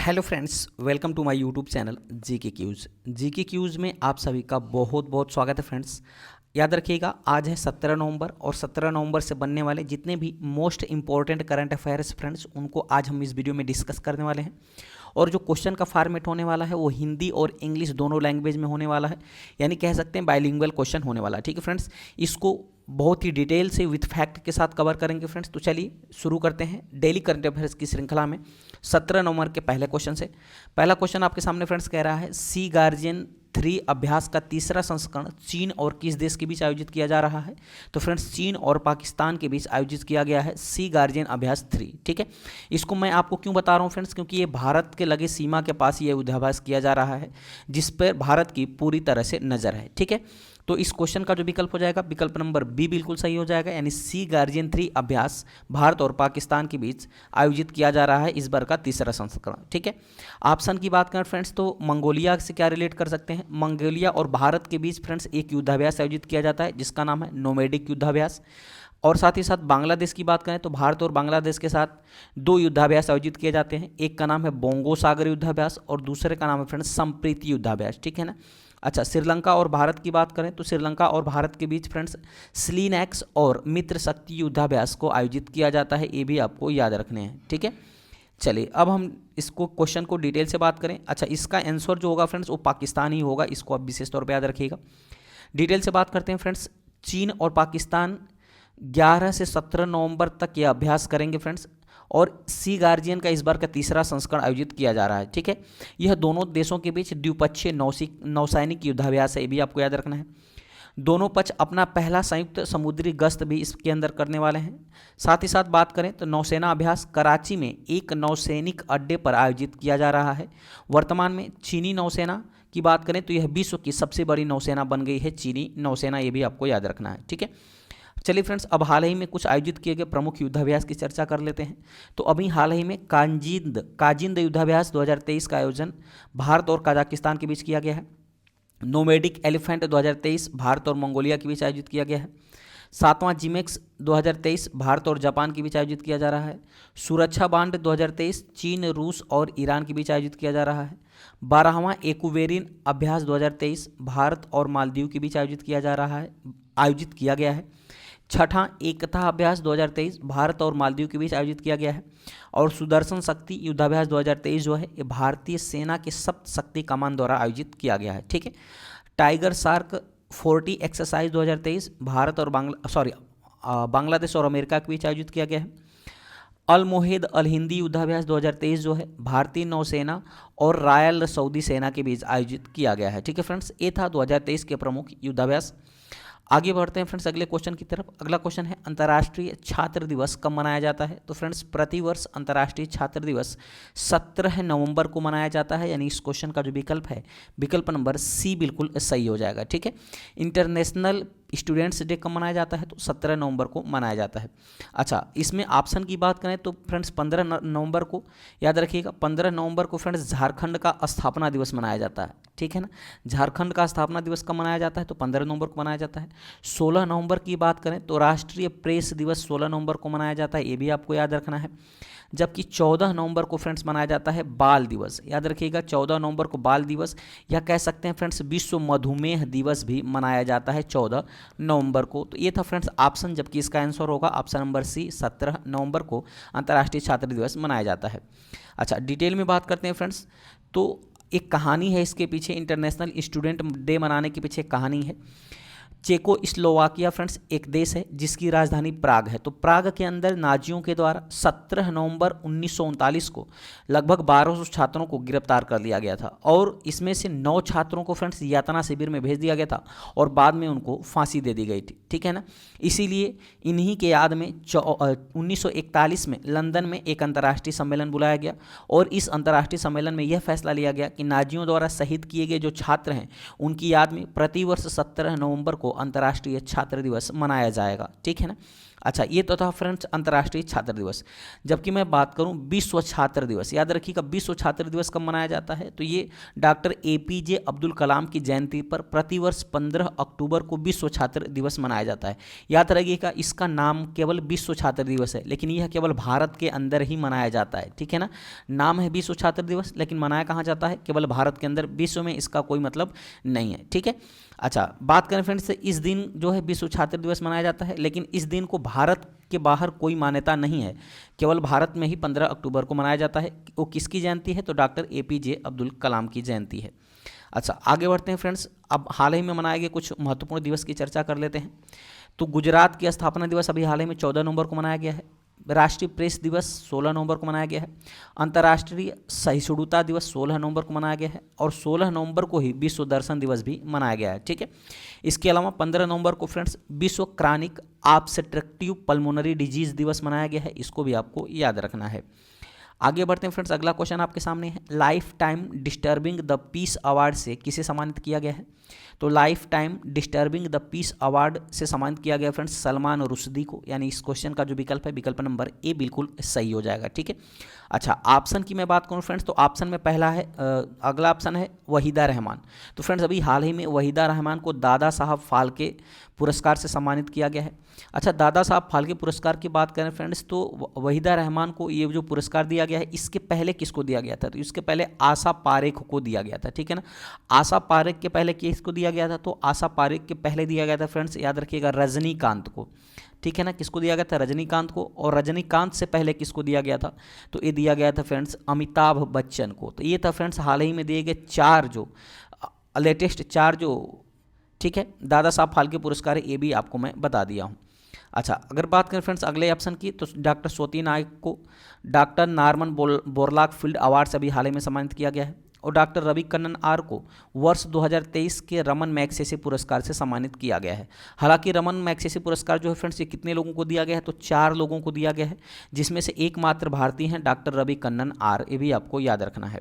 Hello friends, welcome to my YouTube channel GK quiz में आप सभी का बहुत बहुत स्वागत है फ्रेंड्स। याद रखिएगा, आज है 17 नवंबर और 17 नवंबर से बनने वाले जितने भी most important current affairs friends, उनको आज हम इस वीडियो में डिस्कस करने वाले हैं। और जो क्वेश्चन का फॉर्मेट होने वाला है वो हिंदी और इंग्लिश दोनों लैंग्वेज में होने वाला है, यानी कह सकते हैं बाइलिंगुअल क्वेश्चन होने वाला है। ठीक है फ्रेंड्स, इसको बहुत ही डिटेल से विथ फैक्ट के साथ कवर करेंगे फ्रेंड्स। तो चलिए शुरू करते हैं डेली करंट अफेयर्स की श्रृंखला में 17 नवंबर के पहले क्वेश्चन से। पहला क्वेश्चन आपके सामने फ्रेंड्स कह रहा है, सी गार्जियन 3 अभ्यास का तीसरा संस्करण चीन और किस देश के बीच आयोजित किया जा रहा है? तो फ्रेंड्स चीन और पाकिस्तान के बीच आयोजित किया गया है सी गार्जियन अभ्यास 3। ठीक है, इसको मैं आपको क्यों बता रहा हूँ फ्रेंड्स, क्योंकि ये भारत के लगे सीमा के पास ये युद्धाभ्यास किया जा रहा है, जिस पर भारत की पूरी तरह से नज़र है। ठीक है, तो इस क्वेश्चन का जो विकल्प हो जाएगा, विकल्प नंबर बी बिल्कुल सही हो जाएगा, यानी सी गार्जियन 3 अभ्यास भारत और पाकिस्तान के बीच आयोजित किया जा रहा है इस बार का तीसरा संस्करण। ठीक है, ऑप्शन की बात करें फ्रेंड्स तो मंगोलिया से क्या रिलेट कर सकते हैं? मंगोलिया और भारत के बीच फ्रेंड्स एक युद्धाभ्यास आयोजित किया जाता है जिसका नाम है नोमैडिक युद्धाभ्यास। और साथ ही साथ बांग्लादेश की बात करें तो भारत और बांग्लादेश के साथ 2 युद्धाभ्यास आयोजित किए जाते हैं। एक का नाम है बोंगो सागर युद्धाभ्यास और दूसरे का नाम है फ्रेंड्स संप्रीति युद्धाभ्यास। ठीक है ना। अच्छा, श्रीलंका और भारत की बात करें तो श्रीलंका और भारत के बीच फ्रेंड्स स्लीनैक्स और मित्र शक्ति युद्धाभ्यास को आयोजित किया जाता है, ये भी आपको याद रखने हैं। ठीक है, चलिए अब हम इसको क्वेश्चन को डिटेल से बात करें। अच्छा, इसका आंसर जो होगा फ्रेंड्स वो पाकिस्तान ही होगा, इसको आप विशेष तौर पर याद रखिएगा। डिटेल से बात करते हैं फ्रेंड्स, चीन और पाकिस्तान 11 से 17 नवंबर तक यह अभ्यास करेंगे फ्रेंड्स, और सी गार्जियन का इस बार का तीसरा संस्करण आयोजित किया जा रहा है। ठीक है, यह दोनों देशों के बीच द्विपक्षीय नौसैनिक युद्धाभ्यास है, ये भी आपको याद रखना है। दोनों पक्ष अपना पहला संयुक्त समुद्री गश्त भी इसके अंदर करने वाले हैं। साथ ही साथ बात करें तो नौसेना अभ्यास कराची में एक नौसैनिक अड्डे पर आयोजित किया जा रहा है। वर्तमान में चीनी नौसेना की बात करें तो यह विश्व की सबसे बड़ी नौसेना बन गई है चीनी नौसेना, ये भी आपको याद रखना है। ठीक है, चलिए फ्रेंड्स, अब हाल ही में कुछ आयोजित किए गए प्रमुख युद्धाभ्यास की चर्चा कर लेते हैं। तो अभी हाल ही में काजिंद युद्धाभ्यास 2023 का आयोजन भारत और कजाकिस्तान के बीच किया गया है। नोमैडिक एलिफेंट 2023 भारत और मंगोलिया के बीच आयोजित किया गया है। 7वां जिमेक्स 2023 भारत और जापान के बीच आयोजित किया जा रहा है। सुरक्षा बांड 2023 चीन, रूस और ईरान के बीच आयोजित किया जा रहा है। 12वां एक्वेरिन अभ्यास 2023 भारत और मालदीव के बीच आयोजित किया गया है। 6वां एकता अभ्यास 2023 भारत और मालदीव के बीच आयोजित किया गया है। और सुदर्शन शक्ति युद्धाभ्यास 2023 जो है ये भारतीय सेना के सप्त शक्ति कमान द्वारा आयोजित किया गया है। ठीक है, टाइगर शार्क 40 एक्सरसाइज 2023 भारत और बांग्लादेश और अमेरिका के बीच आयोजित किया गया है। अल मोहेद अल हिंदी युद्धाभ्यास 2023 जो है भारतीय नौसेना और रॉयल सऊदी सेना के बीच आयोजित किया गया है। ठीक है फ्रेंड्स, ये था 2023 के प्रमुख युद्धाभ्यास। आगे बढ़ते हैं फ्रेंड्स अगले क्वेश्चन की तरफ। अगला क्वेश्चन है, अंतर्राष्ट्रीय छात्र दिवस कब मनाया जाता है? तो फ्रेंड्स प्रतिवर्ष अंतर्राष्ट्रीय छात्र दिवस 17 नवंबर को मनाया जाता है, यानी इस क्वेश्चन का जो विकल्प है, विकल्प नंबर सी बिल्कुल सही हो जाएगा। ठीक है, इंटरनेशनल स्टूडेंट्स डे कब मनाया जाता है? तो 17 नवंबर को मनाया जाता है। अच्छा, इसमें ऑप्शन की बात करें तो फ्रेंड्स 15 नवंबर को याद रखिएगा, 15 नवंबर को फ्रेंड्स झारखंड का स्थापना दिवस मनाया जाता है। ठीक है ना, झारखंड का स्थापना दिवस कब मनाया जाता है? तो 15 नवंबर को मनाया जाता है। 16 नवंबर की बात करें तो राष्ट्रीय प्रेस दिवस 16 नवंबर को मनाया जाता है, ये भी आपको याद रखना है। जबकि 14 नवंबर को फ्रेंड्स मनाया जाता है बाल दिवस, याद रखिएगा 14 नवंबर को बाल दिवस, या कह सकते हैं फ्रेंड्स विश्व मधुमेह दिवस भी मनाया जाता है 14 नवंबर को। तो ये था फ्रेंड्स ऑप्शन, जबकि इसका आंसर होगा ऑप्शन नंबर सी, 17 नवंबर को अंतर्राष्ट्रीय छात्र दिवस मनाया जाता है। अच्छा, डिटेल में बात करते हैं फ्रेंड्स, तो एक कहानी है इसके पीछे, इंटरनेशनल स्टूडेंट डे मनाने के पीछे एक कहानी है। चेकोस्लोवाकिया फ्रेंड्स एक देश है जिसकी राजधानी प्राग है। तो प्राग के अंदर नाजियों के द्वारा 17 नवंबर 1939 को लगभग 1200 छात्रों को गिरफ्तार कर लिया गया था, और इसमें से 9 छात्रों को फ्रेंड्स यातना शिविर में भेज दिया गया था और बाद में उनको फांसी दे दी गई थी। ठीक है ना, इसीलिए इन्हीं के याद में 1941 में लंदन में एक अंतर्राष्ट्रीय सम्मेलन बुलाया गया, और इस अंतर्राष्ट्रीय सम्मेलन में यह फैसला लिया गया कि नाजियों द्वारा शहीद किए गए जो छात्र हैं उनकी याद में प्रतिवर्ष 17 नवंबर को अंतर्राष्ट्रीय छात्र दिवस मनाया जाएगा। ठीक है ना। अच्छा, ये तो था फ्रेंड्स अंतर्राष्ट्रीय छात्र दिवस। जबकि मैं बात करूं विश्व छात्र दिवस, याद रखिएगा विश्व छात्र दिवस कब मनाया जाता है, तो ये डॉक्टर एपीजे अब्दुल कलाम की जयंती पर प्रतिवर्ष 15 अक्टूबर को विश्व छात्र दिवस मनाया जाता है। याद रखिएगा इसका नाम केवल विश्व छात्र दिवस है, लेकिन यह केवल भारत के अंदर ही मनाया जाता है, ठीक है ना। नाम है विश्व छात्र दिवस, लेकिन मनाया कहाँ जाता है, केवल भारत के अंदर, विश्व में इसका कोई मतलब नहीं है, ठीक है। अच्छा, बात करें फ्रेंड्स, इस दिन जो है विश्व छात्र दिवस मनाया जाता है, लेकिन इस दिन को भारत के बाहर कोई मान्यता नहीं है, केवल भारत में ही 15 अक्टूबर को मनाया जाता है। वो किसकी जयंती है, तो डॉक्टर एपीजे अब्दुल कलाम की जयंती है। अच्छा, आगे बढ़ते हैं फ्रेंड्स, अब हाल ही में मनाए गए कुछ महत्वपूर्ण दिवस की चर्चा कर लेते हैं। तो गुजरात की स्थापना दिवस अभी हाल ही में 14 नवंबर को मनाया गया है। राष्ट्रीय प्रेस दिवस 16 नवंबर को मनाया गया है। अंतर्राष्ट्रीय सहिष्णुता दिवस 16 नवंबर को मनाया गया है, और 16 नवंबर को ही विश्व दर्शन दिवस भी मनाया गया है, ठीक है। इसके अलावा 15 नवंबर को फ्रेंड्स विश्व क्रॉनिक ऑब्स्ट्रक्टिव पल्मोनरी डिजीज दिवस मनाया गया है, इसको भी आपको याद रखना है। आगे बढ़ते हैं फ्रेंड्स, अगला क्वेश्चन आपके सामने है, life time disturbing the peace award से किसे सम्मानित किया गया है, तो life time disturbing the peace award से सम्मानित किया गया फ्रेंड्स सलमान रुश्दी को, यानी इस क्वेश्चन का जो विकल्प है, विकल्प नंबर ए बिल्कुल सही हो जाएगा, ठीक है। अच्छा, ऑप्शन की मैं बात करूं फ्रेंड्स, तो ऑप्शन में पहला है, अगला ऑप्शन है वहीदा रहमान। तो फ्रेंड्स अभी हाल ही में वहीदा रहमान को दादा साहब फाल्के पुरस्कार से सम्मानित किया गया है। अच्छा, दादा साहब फाल्के पुरस्कार की बात करें फ्रेंड्स, तो वहीदा रहमान को ये जो पुरस्कार दिया गया है, इसके पहले किसको दिया गया था, तो इसके पहले आशा पारेख को दिया गया था, ठीक है ना। आशा पारेख के पहले किसको दिया गया था, तो आशा पारेख के पहले दिया गया था फ्रेंड्स, याद रखिएगा रजनीकांत को, ठीक है ना। किसको दिया गया था, रजनीकांत को, और रजनीकांत से पहले किसको दिया गया था, तो ये दिया गया था फ्रेंड्स अमिताभ बच्चन को। तो ये था फ्रेंड्स हाल ही में दिए गए चार जो लेटेस्ट चार जो, ठीक है, दादा साहब फाल्के पुरस्कार है, ये भी आपको मैं बता दिया हूँ। अच्छा, अगर बात करें फ्रेंड्स अगले ऑप्शन की, तो डॉक्टर स्वाति नायक को doctor Norman Borlaug field award से अभी हाल ही में सम्मानित किया गया है, और डॉक्टर रवि कन्नन आर को वर्ष 2023 के रमन मैग्सेसे पुरस्कार से सम्मानित किया गया है। हालांकि रमन मैग्सेसे पुरस्कार जो है फ्रेंड्स, ये कितने लोगों को दिया गया है, तो 4 लोगों को दिया गया है, जिसमें से एकमात्र भारतीय हैं डॉक्टर रवि कन्नन आर, ये भी आपको याद रखना है।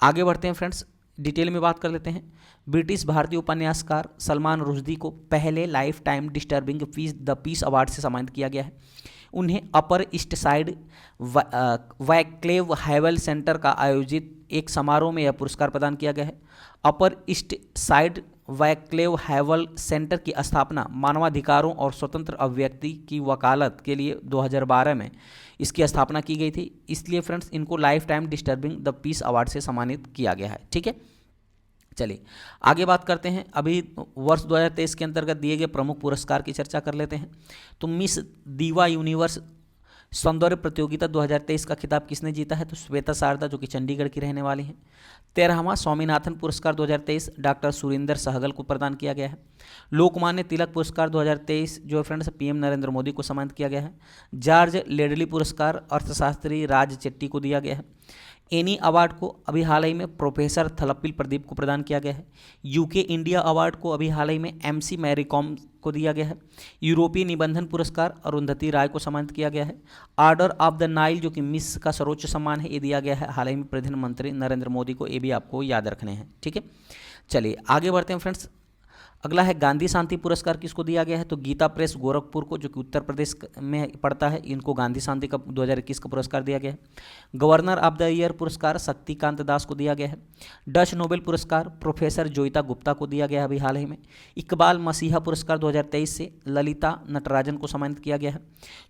आगे बढ़ते हैं फ्रेंड्स, डिटेल में बात कर लेते हैं। ब्रिटिश भारतीय उपन्यासकार सलमान रुश्दी को पहले life time disturbing the peace award से सम्मानित किया गया है। उन्हें upper east side Vaclav Havel center का आयोजित एक समारोह में यह पुरस्कार प्रदान किया गया है। Upper east side Vaclav Havel center की स्थापना मानवाधिकारों और स्वतंत्र अभिव्यक्ति की वकालत के लिए 2012 में इसकी स्थापना की गई थी, इसलिए फ्रेंड्स इनको life time disturbing the peace award से सम्मानित किया गया है, ठीक है। चलिए आगे बात करते हैं, अभी वर्ष 2023 के अंतर्गत दिए गए प्रमुख पुरस्कार की चर्चा कर लेते हैं। तो मिस दीवा यूनिवर्स सौंदर्य प्रतियोगिता 2023 का खिताब किसने जीता है, तो श्वेता शारदा, जो कि चंडीगढ़ की रहने वाली हैं। 13वां स्वामीनाथन पुरस्कार 2023 डॉक्टर सुरेंद्र सहगल को प्रदान किया गया है। लोकमान्य तिलक पुरस्कार 2023 जो है फ्रेंड्स पीएम नरेंद्र मोदी को सम्मानित किया गया है। जॉर्ज लेडली पुरस्कार अर्थशास्त्री राज चेट्टी को दिया गया है। एनी अवार्ड को अभी हाल ही में प्रोफेसर थलप्पिल प्रदीप को प्रदान किया गया है। यूके इंडिया अवार्ड को अभी हाल ही में एमसी मैरीकॉम को दिया गया है। यूरोपीय निबंधन पुरस्कार अरुंधति राय को सम्मानित किया गया है। ऑर्डर ऑफ द नाइल जो कि मिस का सर्वोच्च सम्मान है, ये दिया गया है हाल ही में प्रधानमंत्री नरेंद्र मोदी को, ये भी आपको याद रखने हैं, ठीक है। चलिए आगे बढ़ते हैं फ्रेंड्स, अगला है गांधी शांति पुरस्कार किसको दिया गया है, तो गीता प्रेस गोरखपुर को, जो कि उत्तर प्रदेश में पड़ता है, इनको गांधी शांति का 2021 का पुरस्कार दिया गया है। गवर्नर ऑफ द ईयर पुरस्कार शक्तिकांत दास को दिया गया है। डच नोबेल पुरस्कार प्रोफेसर जोइता गुप्ता को दिया गया है अभी हाल ही में। इकबाल मसीहा पुरस्कार 2023 से ललिता नटराजन को सम्मानित किया गया है।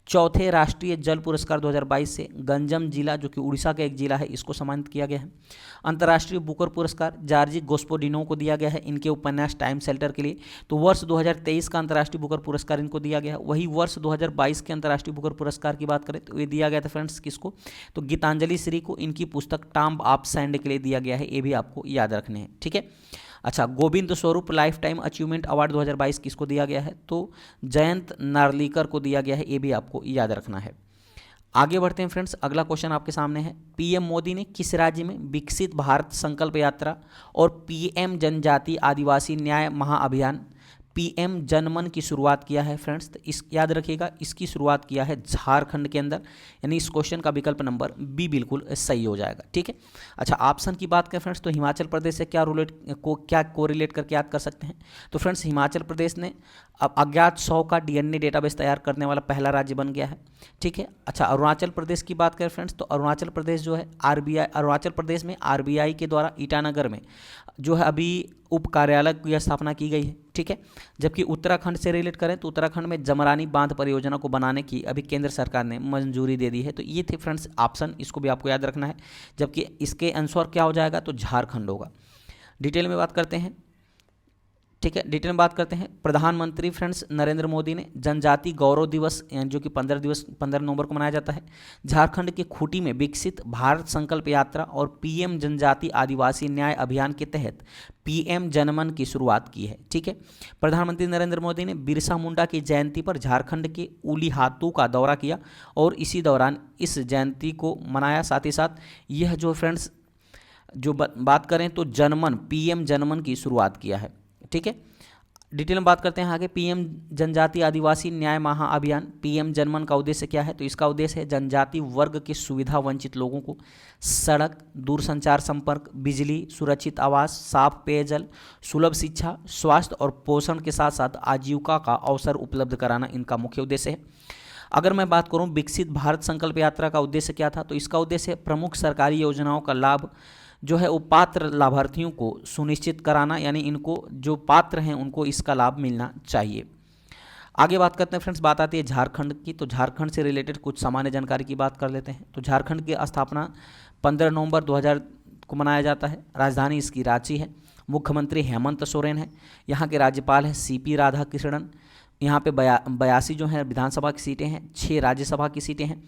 चौथे राष्ट्रीय जल पुरस्कार 2022 से गंजम जिला, जो कि उड़ीसा का एक जिला है, इसको सम्मानित किया गया है। अंतर्राष्ट्रीय बुकर पुरस्कार जॉर्जी गोस्पोडिनो को दिया गया है इनके उपन्यास टाइम शेल्टर के लिए। तो वर्ष 2023 का अंतर्राष्ट्रीय बुकर पुरस्कार इनको दिया गया है। वही वर्ष 2022 के अंतर्राष्ट्रीय बुकर पुरस्कार की बात करें तो ये दिया गया था फ्रेंड्स किसको, तो गीतांजलि श्री को, इनकी पुस्तक टॉम्ब ऑफ सैंड के लिए दिया गया है, ये भी आपको याद रखने हैं, ठीक है। अच्छा, Govind Swarup life time achievement award 2022 किसको दिया गया है, तो जयंत नार्लिकर को दिया गया है, ये भी आपको याद रखना है। आगे बढ़ते हैं फ्रेंड्स, अगला क्वेश्चन आपके सामने है, पीएम मोदी ने किस राज्य में विकसित भारत संकल्प यात्रा और पीएम जनजाति आदिवासी न्याय महाअभियान पीएम जनमन की शुरुआत किया है फ्रेंड्स? तो इस याद रखिएगा, इसकी शुरुआत किया है झारखंड के अंदर, यानी इस क्वेश्चन का विकल्प नंबर बी बिल्कुल सही हो जाएगा। ठीक है। अच्छा, ऑप्शन की बात करें फ्रेंड्स तो हिमाचल प्रदेश से क्या कोरिलेट करके याद कर सकते हैं? तो फ्रेंड्स हिमाचल प्रदेश ने अब अज्ञात 100 का डीएनए डेटाबेस तैयार करने वाला पहला राज्य बन गया है। ठीक है। अच्छा, अरुणाचल प्रदेश की बात करें फ्रेंड्स तो अरुणाचल प्रदेश जो है अरुणाचल प्रदेश में आरबीआई के द्वारा ईटानगर में जो है अभी उप कार्यालय की स्थापना की गई है। ठीक है। जबकि उत्तराखंड से रिलेट करें तो उत्तराखंड में जमरानी बांध परियोजना को बनाने की अभी केंद्र सरकार ने मंजूरी दे दी है। तो ये थे फ्रेंड्स ऑप्शन, इसको भी आपको याद रखना है। जबकि इसके आंसर क्या हो जाएगा? तो झारखंड होगा। डिटेल में बात करते हैं। ठीक है, डिटेल में बात करते हैं। प्रधानमंत्री फ्रेंड्स नरेंद्र मोदी ने जनजाति गौरव दिवस जो कि 15 नवंबर को मनाया जाता है, झारखंड के खूंटी में विकसित भारत संकल्प यात्रा और पीएम जनजाति आदिवासी न्याय अभियान के तहत पीएम जनमन की शुरुआत की है। ठीक है। प्रधानमंत्री नरेंद्र मोदी ने बिरसा मुंडा की जयंती पर झारखंड के उलीहातू का दौरा किया और इसी दौरान इस जयंती को मनाया। साथ ही साथ यह जो फ्रेंड्स जो बात करें तो जनमन पीएम जनमन की शुरुआत किया है। ठीक है। डिटेल में बात करते हैं आगे। पीएम जनजाति आदिवासी न्याय महाअभियान पीएम जनमन का उद्देश्य क्या है? तो इसका उद्देश्य है जनजाति वर्ग के सुविधा वंचित लोगों को सड़क, दूरसंचार संपर्क, बिजली, सुरक्षित आवास, साफ पेयजल, सुलभ शिक्षा, स्वास्थ्य और पोषण के साथ साथ आजीविका का अवसर उपलब्ध कराना इनका मुख्य उद्देश्य है। अगर मैं बात करूं विकसित भारत संकल्प यात्रा का उद्देश्य क्या था? तो इसका उद्देश्य प्रमुख सरकारी योजनाओं का लाभ जो है वो पात्र लाभार्थियों को सुनिश्चित कराना, यानी इनको जो पात्र हैं उनको इसका लाभ मिलना चाहिए। आगे बात करते हैं फ्रेंड्स, बात आती है झारखंड की। तो झारखंड से रिलेटेड कुछ सामान्य जानकारी की बात कर लेते हैं। तो झारखंड की स्थापना 15 नवंबर 2000 को मनाया जाता है। राजधानी इसकी रांची है। मुख्यमंत्री हेमंत सोरेन है। यहाँ के राज्यपाल हैं सीपी राधाकृष्णन। यहाँ पे 82 जो है विधानसभा की सीटें हैं, 6 राज्यसभा की सीटें हैं,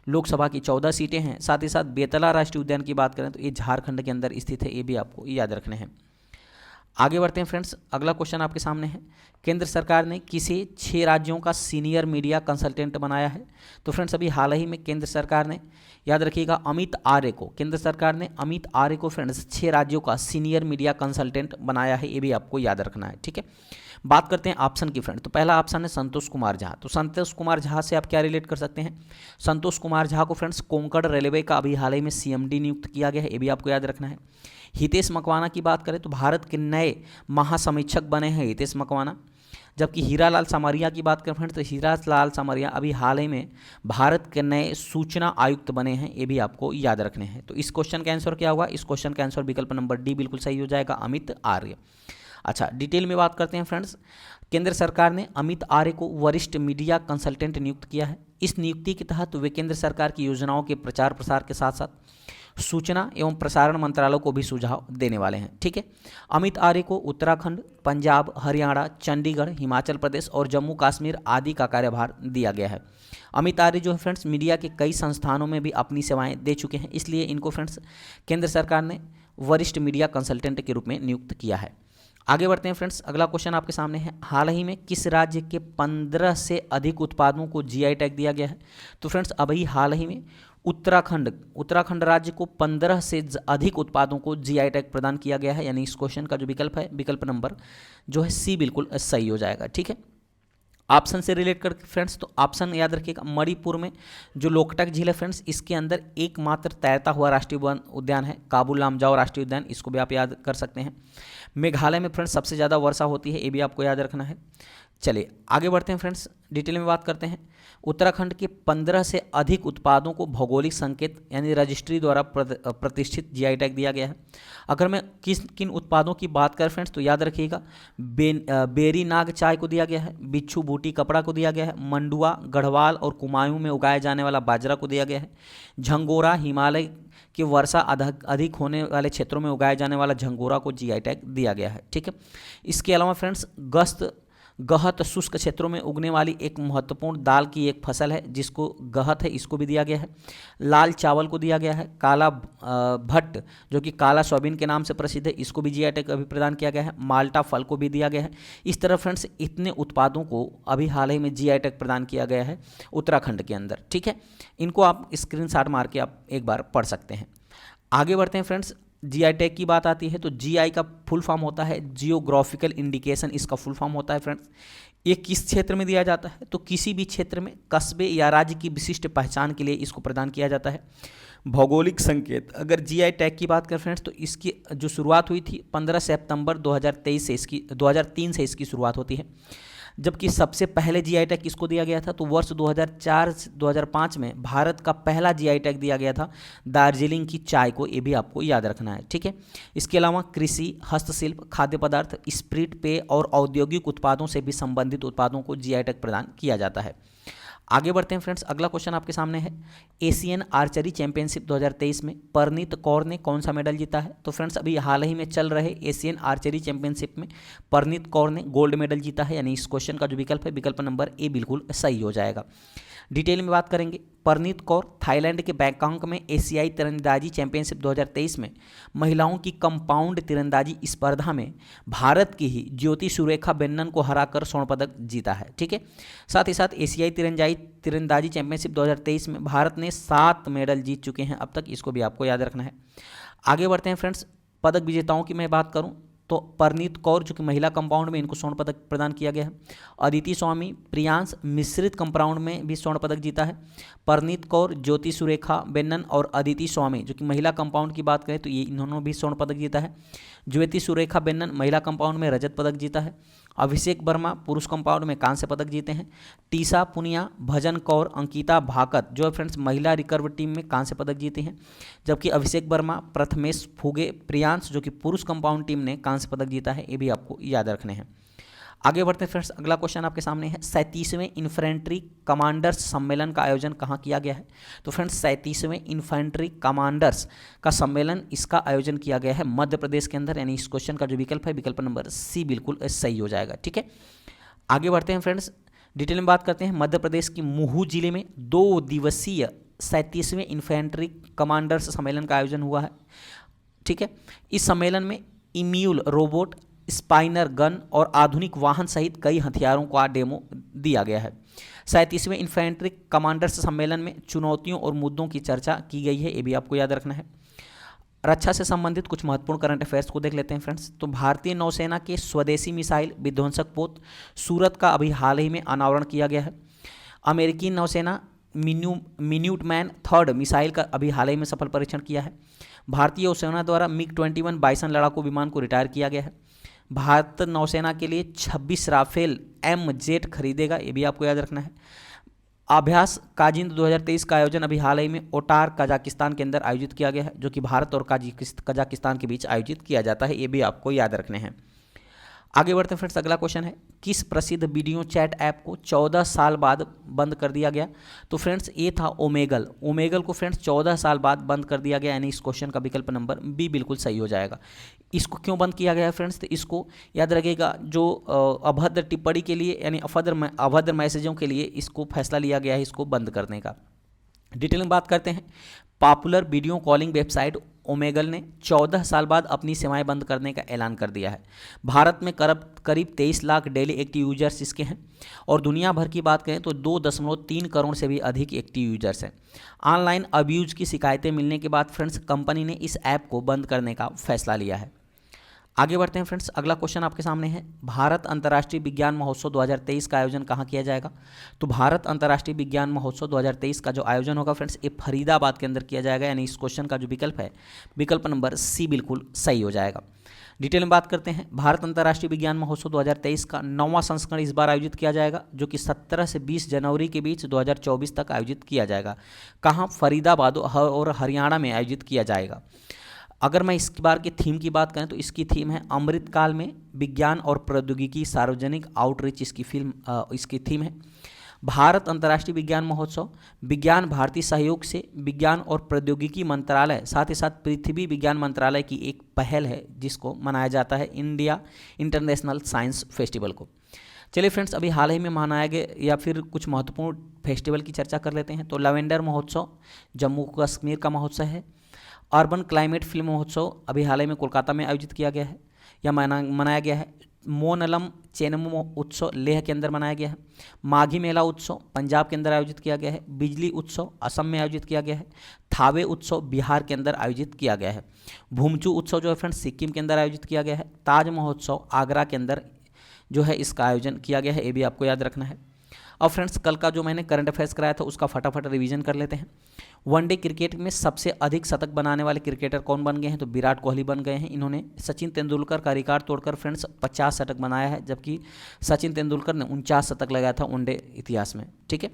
लोकसभा की 14 सीटें हैं। साथ ही साथ बेतला राष्ट्रीय उद्यान की बात करें तो ये झारखंड के अंदर स्थित है, ये भी आपको याद रखने हैं। आगे बढ़ते हैं फ्रेंड्स, अगला क्वेश्चन आपके सामने है। केंद्र सरकार ने किसे 6 राज्यों का सीनियर मीडिया कंसल्टेंट बनाया है? तो फ्रेंड्स अभी हाल ही में केंद्र सरकार ने, याद रखिएगा, अमित आर्य को, केंद्र सरकार ने अमित आर्य को फ्रेंड्स 6 राज्यों का सीनियर मीडिया कंसल्टेंट बनाया है, ये भी आपको याद रखना है। ठीक है। बात करते हैं ऑप्शन की फ्रेंड। तो पहला ऑप्शन है संतोष कुमार झा। तो संतोष कुमार झा से आप क्या रिलेट कर सकते हैं? संतोष कुमार झा को फ्रेंड्स कोंकण रेलवे का अभी हाल ही में सीएमडी नियुक्त किया गया है, ये भी आपको याद रखना है। हितेश मकवाना की बात करें तो भारत के नए महासमीक्षक बने हैं हितेश मकवाना। जबकि हीरालाल सामरिया की बात करें फ्रेंड्स तो हीरालाल सामरिया अभी हाल ही में भारत के नए सूचना आयुक्त बने हैं, ये भी आपको याद रखने हैं। तो इस क्वेश्चन का आंसर क्या होगा? इस क्वेश्चन का आंसर विकल्प नंबर डी बिल्कुल सही हो जाएगा, अमित आर्य। अच्छा, डिटेल में बात करते हैं फ्रेंड्स। केंद्र सरकार ने अमित आर्य को वरिष्ठ मीडिया कंसल्टेंट नियुक्त किया है। इस नियुक्ति के तहत वे केंद्र सरकार की योजनाओं के प्रचार प्रसार के साथ साथ सूचना एवं प्रसारण मंत्रालय को भी सुझाव देने वाले हैं। ठीक है। अमित आर्य को उत्तराखंड, पंजाब, हरियाणा, चंडीगढ़, हिमाचल प्रदेश और जम्मू कश्मीर आदि का कार्यभार दिया गया है। अमित आर्य जो है फ्रेंड्स मीडिया के कई संस्थानों में भी अपनी सेवाएं दे चुके हैं, इसलिए इनको फ्रेंड्स केंद्र सरकार ने वरिष्ठ मीडिया कंसल्टेंट के रूप में नियुक्त किया है। आगे बढ़ते हैं फ्रेंड्स, अगला क्वेश्चन आपके सामने है। हाल ही में किस राज्य के 15 से अधिक उत्पादों को जीआई टैग दिया गया है? तो फ्रेंड्स अभी हाल ही में उत्तराखंड राज्य को 15 से अधिक उत्पादों को जीआई टैग प्रदान किया गया है, यानी इस क्वेश्चन का जो विकल्प है, विकल्प नंबर जो है सी बिल्कुल सही हो जाएगा। ठीक है। ऑप्शन से रिलेट कर फ्रेंड्स तो ऑप्शन याद रखिएगा, मणिपुर में जो लोकटक झील है फ्रेंड्स इसके अंदर एकमात्र तैरता हुआ राष्ट्रीय उद्यान है काबू लामजाओ राष्ट्रीय उद्यान, इसको भी आप याद कर सकते हैं। मेघालय में फ्रेंड्स सबसे ज़्यादा वर्षा होती है, ये भी आपको याद रखना है। चलिए आगे बढ़ते हैं फ्रेंड्स, डिटेल में बात करते हैं। उत्तराखंड के 15 से अधिक उत्पादों को भौगोलिक संकेत यानी रजिस्ट्री द्वारा प्रतिष्ठित जीआई टैग दिया गया है। अगर मैं किन उत्पादों की बात करें फ्रेंड्स तो याद रखिएगा, बेरी नाग चाय को दिया गया है, बिच्छू बूटी कपड़ा को दिया गया है, मंडुआ, गढ़वाल और कुमायूं में उगाए जाने वाला बाजरा को दिया गया है, झंगोरा हिमालय कि वर्षा अधिक होने वाले क्षेत्रों में उगाए जाने वाला झंगोरा को जीआई टैग दिया गया है। ठीक है। इसके अलावा फ्रेंड्स गहत शुष्क क्षेत्रों में उगने वाली एक महत्वपूर्ण दाल की एक फसल है जिसको गहत है, इसको भी दिया गया है। लाल चावल को दिया गया है। काला भट्ट जो कि काला सोयाबीन के नाम से प्रसिद्ध है, इसको भी जीआई टैग अभी प्रदान किया गया है। माल्टा फल को भी दिया गया है। इस तरह फ्रेंड्स इतने उत्पादों को अभी हाल ही में जीआई टैग प्रदान किया गया है उत्तराखंड के अंदर। ठीक है। इनको आप स्क्रीनशॉट मार के आप एक बार पढ़ सकते हैं। आगे बढ़ते हैं फ्रेंड्स, जीआई टैग की बात आती है तो जीआई का फुल फॉर्म होता है जियोग्राफिकल इंडिकेशन, इसका फुल फॉर्म होता है फ्रेंड्स। ये किस क्षेत्र में दिया जाता है? तो किसी भी क्षेत्र में कस्बे या राज्य की विशिष्ट पहचान के लिए इसको प्रदान किया जाता है। भौगोलिक संकेत, अगर जीआई टैग की बात करें फ्रेंड्स तो इसकी जो शुरुआत हुई थी 15 सितंबर 2023 से, इसकी 2003 से इसकी शुरुआत होती है। जबकि सबसे पहले जीआई टैग किसको दिया गया था? तो वर्ष 2004 से 2005 में भारत का पहला जीआई टैग दिया गया था दार्जिलिंग की चाय को, ये भी आपको याद रखना है, ठीक है। इसके अलावा कृषि, हस्तशिल्प, खाद्य पदार्थ, स्प्रिट पेय और औद्योगिक उत्पादों से भी संबंधित उत्पादों को जीआई टैग प्रदान किया जाता है। आगे बढ़ते हैं फ्रेंड्स, अगला क्वेश्चन आपके सामने है, एशियन आर्चरी चैंपियनशिप 2023 में परनीत कौर ने कौन सा मेडल जीता है? तो फ्रेंड्स अभी हाल ही में चल रहे एशियन आर्चरी चैंपियनशिप में परनीत कौर ने गोल्ड मेडल जीता है, यानी इस क्वेश्चन का जो विकल्प है, विकल्प नंबर ए बिल्कुल सही हो जाएगा। डिटेल में बात करेंगे, परनीत कौर थाईलैंड के बैंकॉक में एशियाई तीरंदाजी चैंपियनशिप 2023 में महिलाओं की कंपाउंड तीरंदाजी स्पर्धा में भारत की ही ज्योति सुरेखा वेन्नन को हराकर स्वर्ण पदक जीता है, ठीक है। साथ ही साथ एशियाई तीरंदाजी चैंपियनशिप 2023 में भारत ने 7 मेडल जीत चुके हैं अब तक, इसको भी आपको याद रखना है। आगे बढ़ते हैं फ्रेंड्स, पदक विजेताओं की मैं बात करूं तो परनीत कौर जो कि महिला कंपाउंड में, इनको स्वर्ण पदक प्रदान किया गया है। अदिति स्वामी, प्रियांश मिश्रित कंपाउंड में भी स्वर्ण पदक जीता है। परनीत कौर, ज्योति सुरेखा वेन्नन और अदिति स्वामी जो कि महिला कंपाउंड की बात करें तो ये इन्होंने भी स्वर्ण पदक जीता है। ज्योति सुरेखा वेन्नन महिला कंपाउंड में रजत पदक जीता है। अभिषेक वर्मा पुरुष कंपाउंड में कांस्य पदक जीते हैं। टीसा पुनिया, भजन कौर, अंकिता भाकत जो फ्रेंड्स महिला रिकर्व टीम में कांस्य पदक जीते हैं। जबकि अभिषेक वर्मा, प्रथमेश फुगे, प्रियांश जो कि पुरुष कंपाउंड टीम ने कांस्य पदक जीता है, ये भी आपको याद रखने हैं। आगे बढ़ते हैं फ्रेंड्स, अगला क्वेश्चन आपके सामने है, 37वें इन्फेंट्री कमांडर्स सम्मेलन का आयोजन कहाँ किया गया है? तो फ्रेंड्स 37वें इन्फेंट्री कमांडर्स का सम्मेलन, इसका आयोजन किया गया है मध्य प्रदेश के अंदर, यानी इस क्वेश्चन का जो विकल्प है, विकल्प नंबर सी बिल्कुल सही हो जाएगा, ठीक है। आगे बढ़ते हैं फ्रेंड्स, डिटेल में बात करते हैं, मध्य प्रदेश की महू जिले में 2 दिवसीय 37वें इन्फेंट्री कमांडर्स सम्मेलन का आयोजन हुआ है, ठीक है। इस सम्मेलन में इम्यूल रोबोट, स्पाइनर गन और आधुनिक वाहन सहित कई हथियारों का डेमो दिया गया है। 37वें इन्फेंट्री कमांडर्स सम्मेलन में चुनौतियों और मुद्दों की चर्चा की गई है, ये भी आपको याद रखना है। रक्षा से संबंधित कुछ महत्वपूर्ण करंट अफेयर्स को देख लेते हैं फ्रेंड्स। तो भारतीय नौसेना के स्वदेशी मिसाइल विध्वंसक पोत सूरत का अभी हाल ही में अनावरण किया गया है। अमेरिकी नौसेना मिन्यूटमैन 3 मिसाइल का अभी हाल ही में सफल परीक्षण किया है। भारतीय सेना द्वारा मिग-21 बाइसन लड़ाकू विमान को रिटायर किया गया है। भारत नौसेना के लिए 26 राफेल एमजेट खरीदेगा, ये भी आपको याद रखना है। अभ्यास काजिंद 2023 का आयोजन अभी हाल ही में ओटार कजाकिस्तान के अंदर आयोजित किया गया है, जो कि भारत और कजाकिस्तान के बीच आयोजित किया जाता है, ये भी आपको याद रखने हैं। आगे बढ़ते हैं फ्रेंड्स, अगला क्वेश्चन है, किस प्रसिद्ध वीडियो चैट ऐप को 14 साल बाद बंद कर दिया गया? तो फ्रेंड्स ये था ओमेगल। ओमेगल को फ्रेंड्स 14 साल बाद बंद कर दिया गया, यानी इस क्वेश्चन का विकल्प नंबर बी बिल्कुल सही हो जाएगा। इसको क्यों बंद किया गया है फ्रेंड्स? तो इसको याद रखिएगा, जो अभद्र टिप्पणी के लिए यानी अभद्र मैसेजों के लिए इसको फैसला लिया गया है इसको बंद करने का। डिटेल में बात करते हैं, popular video calling website Omegle ने 14 साल बाद अपनी सेवाएं बंद करने का ऐलान कर दिया है। भारत में करीब 23 लाख डेली एक्टिव यूजर्स इसके हैं और दुनिया भर की बात करें तो 2.3 करोड़ से भी अधिक एक्टिव यूजर्स हैं। ऑनलाइन अब्यूज की शिकायतें मिलने के बाद फ्रेंड्स कंपनी ने इस ऐप को बंद करने का फैसला लिया है। आगे बढ़ते हैं फ्रेंड्स, अगला क्वेश्चन आपके सामने है, भारत अंतर्राष्ट्रीय विज्ञान महोत्सव 2023 का आयोजन कहाँ किया जाएगा? तो भारत अंतर्राष्ट्रीय विज्ञान महोत्सव 2023 का जो आयोजन होगा फ्रेंड्स ये फरीदाबाद के अंदर किया जाएगा, यानी इस क्वेश्चन का जो विकल्प है, विकल्प नंबर सी बिल्कुल सही हो जाएगा। डिटेल में बात करते हैं, भारत अंतर्राष्ट्रीय विज्ञान महोत्सव 2023 का 9वां संस्करण इस बार आयोजित किया जाएगा, जो कि 17 से 20 जनवरी के बीच 2024 तक आयोजित किया जाएगा। कहाँ? फरीदाबाद और हरियाणा में आयोजित किया जाएगा। अगर मैं इस बार की थीम की बात करें तो इसकी थीम है अमृतकाल में विज्ञान और प्रौद्योगिकी सार्वजनिक आउटरीच, इसकी थीम है। भारत अंतर्राष्ट्रीय विज्ञान महोत्सव विज्ञान भारती सहयोग से विज्ञान और प्रौद्योगिकी मंत्रालय साथ ही साथ पृथ्वी विज्ञान मंत्रालय की एक पहल है, जिसको मनाया जाता है इंडिया इंटरनेशनल साइंस फेस्टिवल को। चलिए फ्रेंड्स, अभी हाल ही में मनाया गया या फिर कुछ महत्वपूर्ण फेस्टिवल की चर्चा कर लेते हैं। तो लवेंडर महोत्सव जम्मू कश्मीर का महोत्सव है। अर्बन क्लाइमेट फिल्म महोत्सव अभी हाल ही में कोलकाता में आयोजित किया गया है या मनाया गया है। मोनलम चेनमो उत्सव लेह के अंदर मनाया गया है। माघी मेला उत्सव पंजाब के अंदर आयोजित किया गया है। बिजली उत्सव असम में आयोजित किया गया है। थावे उत्सव बिहार के अंदर आयोजित किया गया है। भूमचू उत्सव जो है फ्रेंड्स सिक्किम के अंदर आयोजित किया गया है। ताज महोत्सव आगरा के अंदर जो है इसका आयोजन किया गया है, ये भी आपको याद रखना है। अब फ्रेंड्स कल का जो मैंने करंट अफेयर्स कराया था उसका फटाफट रिवीजन कर लेते हैं। वनडे क्रिकेट में सबसे अधिक शतक बनाने वाले क्रिकेटर कौन बन गए हैं, तो विराट कोहली बन गए हैं। इन्होंने सचिन तेंदुलकर का रिकॉर्ड तोड़कर फ्रेंड्स 50 शतक बनाया है, जबकि सचिन तेंदुलकर ने 49 शतक लगाया था वनडे इतिहास में। ठीक है।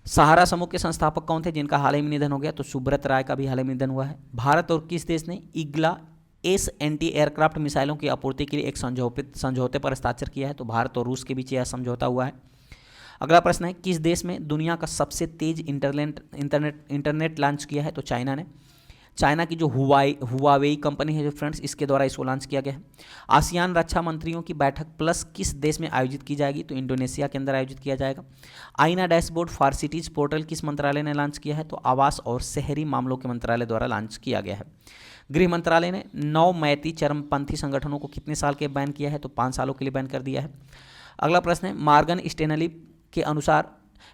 सहारा समूह के संस्थापक कौन थे जिनका हाल ही में निधन हो गया, तो सुब्रत राय का भी हाल ही में निधन हुआ है। भारत और किस देश ने ईगला एस एंटी एयरक्राफ्ट मिसाइलों की आपूर्ति के लिए एक समझौते पर हस्ताक्षर किया है, तो भारत और रूस के बीच यह समझौता हुआ है। अगला प्रश्न है किस देश में दुनिया का सबसे तेज इंटरनेट लॉन्च किया है, तो चाइना ने। चाइना की जो हुआवेई कंपनी है जो फ्रेंड्स इसके द्वारा इसको लॉन्च किया गया है। आसियान रक्षा मंत्रियों की बैठक प्लस किस देश में आयोजित की जाएगी, तो इंडोनेशिया के अंदर आयोजित किया जाएगा। आईना डैशबोर्ड फॉर सिटीज पोर्टल किस मंत्रालय ने लॉन्च किया है, तो आवास और शहरी मामलों के मंत्रालय द्वारा लॉन्च किया गया है। गृह मंत्रालय ने 9 मैती चरमपंथी संगठनों को कितने साल के बैन किया है, तो 5 सालों के लिए बैन कर दिया है। अगला प्रश्न है मार्गन स्टेनली के अनुसार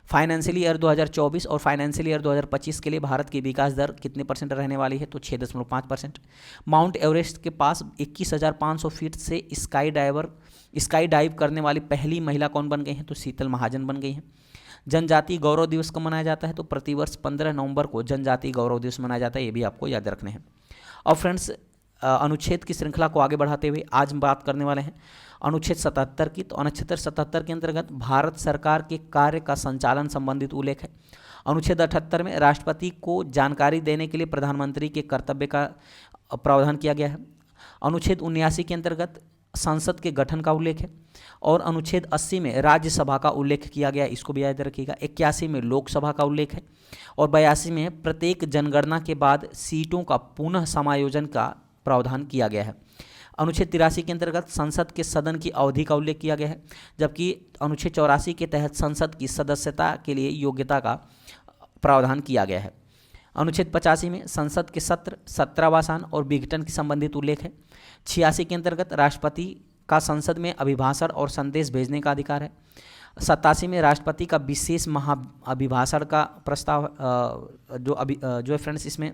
फाइनेंशियल ईयर 2024 और फाइनेंशियल ईयर 2025 के लिए भारत की विकास दर कितने % रहने वाली है, तो 6.5%। माउंट एवरेस्ट के पास 21,500 फीट से स्काई डाइव करने वाली पहली महिला कौन बन गई हैं, तो शीतल महाजन बन गई हैं। जनजातीय गौरव दिवस कब मनाया जाता है, तो प्रतिवर्ष 15 नवंबर को जनजातीय गौरव दिवस मनाया जाता है, ये भी आपको याद रखने हैं। और फ्रेंड्स अनुच्छेद की श्रृंखला को आगे बढ़ाते हुए आज हम बात करने वाले हैं अनुच्छेद 77 की। तो अनुच्छेद 77 के अंतर्गत भारत सरकार के कार्य का संचालन संबंधित उल्लेख है। अनुच्छेद 78 में राष्ट्रपति को जानकारी देने के लिए प्रधानमंत्री के कर्तव्य का प्रावधान किया गया है। अनुच्छेद 79 के अंतर्गत संसद के गठन का उल्लेख है। और अनुच्छेद 80 में राज्यसभा का उल्लेख किया गया, इसको भी याद रखिएगा। 81 में लोकसभा का उल्लेख है। और 82 में प्रत्येक जनगणना के बाद सीटों का पुनः समायोजन का प्रावधान किया गया है। अनुच्छेद 83 के अंतर्गत संसद के सदन की अवधि का उल्लेख किया गया है, जबकि अनुच्छेद 84 के तहत संसद की सदस्यता के लिए योग्यता का प्रावधान किया गया है। अनुच्छेद 85 में संसद के सत्र, सत्रावसान और विघटन के संबंधित उल्लेख है। 86 के अंतर्गत राष्ट्रपति का संसद में अभिभाषण और संदेश भेजने का अधिकार है। 87 में राष्ट्रपति का विशेष महाअभिभाषण का प्रस्ताव जो है फ्रेंड्स इसमें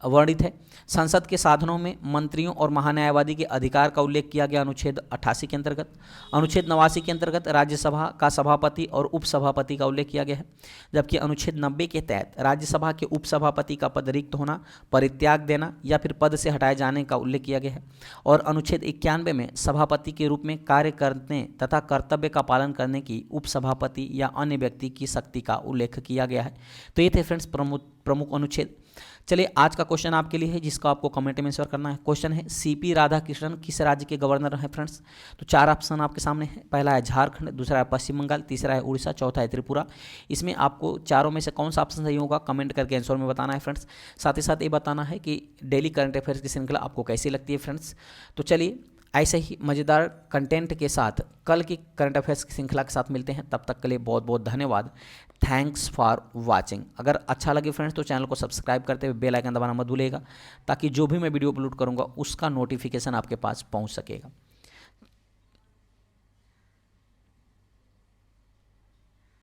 वर्णित है। संसद के साधनों में मंत्रियों और महान्यायवादी के अधिकार का उल्लेख किया गया अनुच्छेद 88 के अंतर्गत। अनुच्छेद 89 के अंतर्गत राज्यसभा का सभापति और उपसभापति का उल्लेख किया गया है, जबकि अनुच्छेद 90 के तहत राज्यसभा के उपसभापति का पद रिक्त होना, परित्याग देना या फिर पद से हटाए जाने का उल्लेख किया गया है। और अनुच्छेद 91 में सभापति के रूप में कार्य करने तथा कर्तव्य का पालन करने की उपसभापति या अन्य व्यक्ति की शक्ति का उल्लेख किया गया है। तो ये थे फ्रेंड्स प्रमुख अनुच्छेद। चलिए आज का क्वेश्चन आपके लिए है जिसका आपको कमेंट में आंसर करना है। क्वेश्चन है सीपी राधाकृष्णन किस राज्य के गवर्नर हैं फ्रेंड्स, तो 4 ऑप्शन आपके सामने है। पहला है झारखंड, दूसरा है पश्चिम बंगाल, तीसरा है उड़ीसा, चौथा है त्रिपुरा। इसमें आपको चारों में से कौन सा ऑप्शन सही होगा कमेंट करके आंसर में बताना है फ्रेंड्स। साथ ही साथ ये बताना है कि डेली करंट अफेयर्स की श्रृंखला आपको कैसी लगती है फ्रेंड्स। तो चलिए ऐसे ही मज़ेदार कंटेंट के साथ कल की करंट अफेयर्स की श्रृंखला के साथ मिलते हैं। तब तक के लिए बहुत बहुत धन्यवाद। Thanks for watching. अगर अच्छा लगे फ्रेंड्स तो चैनल को सब्सक्राइब करते हुए बेल आइकन दबाना मत भूलिएगा, ताकि जो भी मैं वीडियो अपलोड करूंगा उसका नोटिफिकेशन आपके पास पहुंच सकेगा।